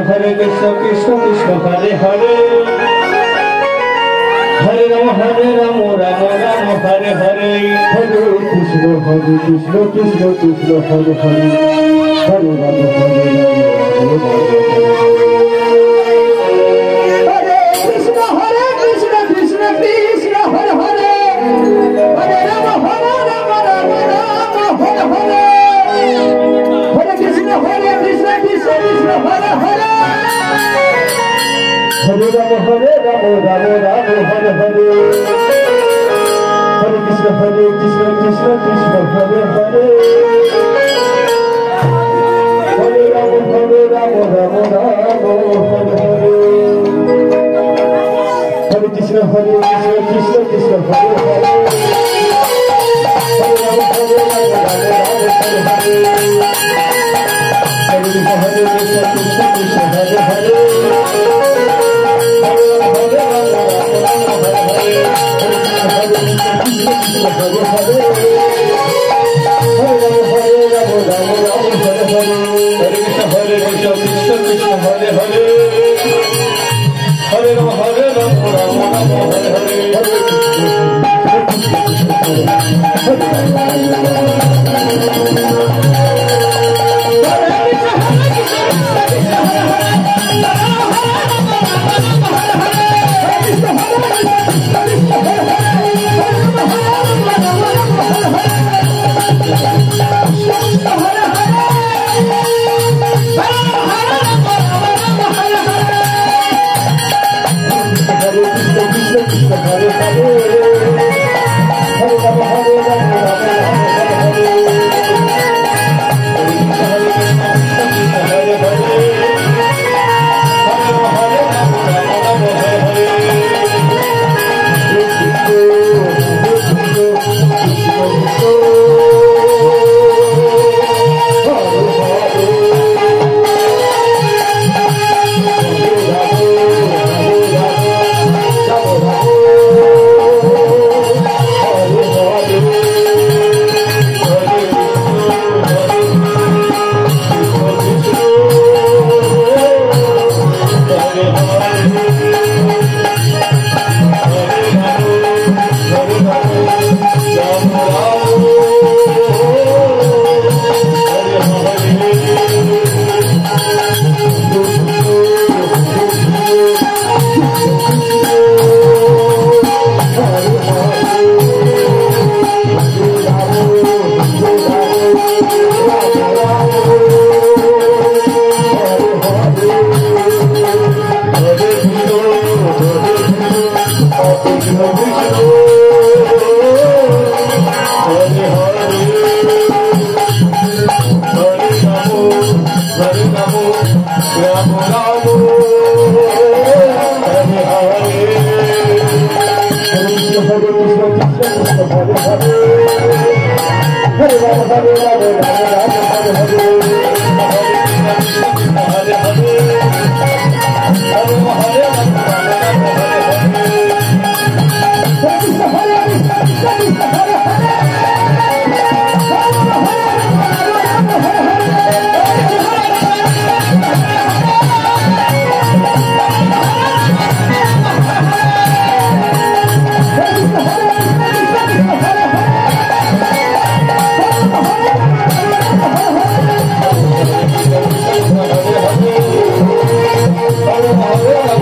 Hare Krishna Krishna Krishna Hare Hare Hare Rama Rama Rama Hare Hare Hare Krishna Krishna Krishna Hare Hare Hare Rama Hare Krishna Krishna Krishna Hare Hare Hare Rama Rama Hare Hare Hare Krishna Krishna Krishna Hare Hare Hare Rama Rama Hare Hare Hare Krishna Krishna Krishna Hare Hare Hare Rama Rama Hare Hare Hare Krishna Krishna Krishna Hare Hare Hare Rama Rama Hare Hare Hare Krishna Krishna Krishna Hare Hare Hare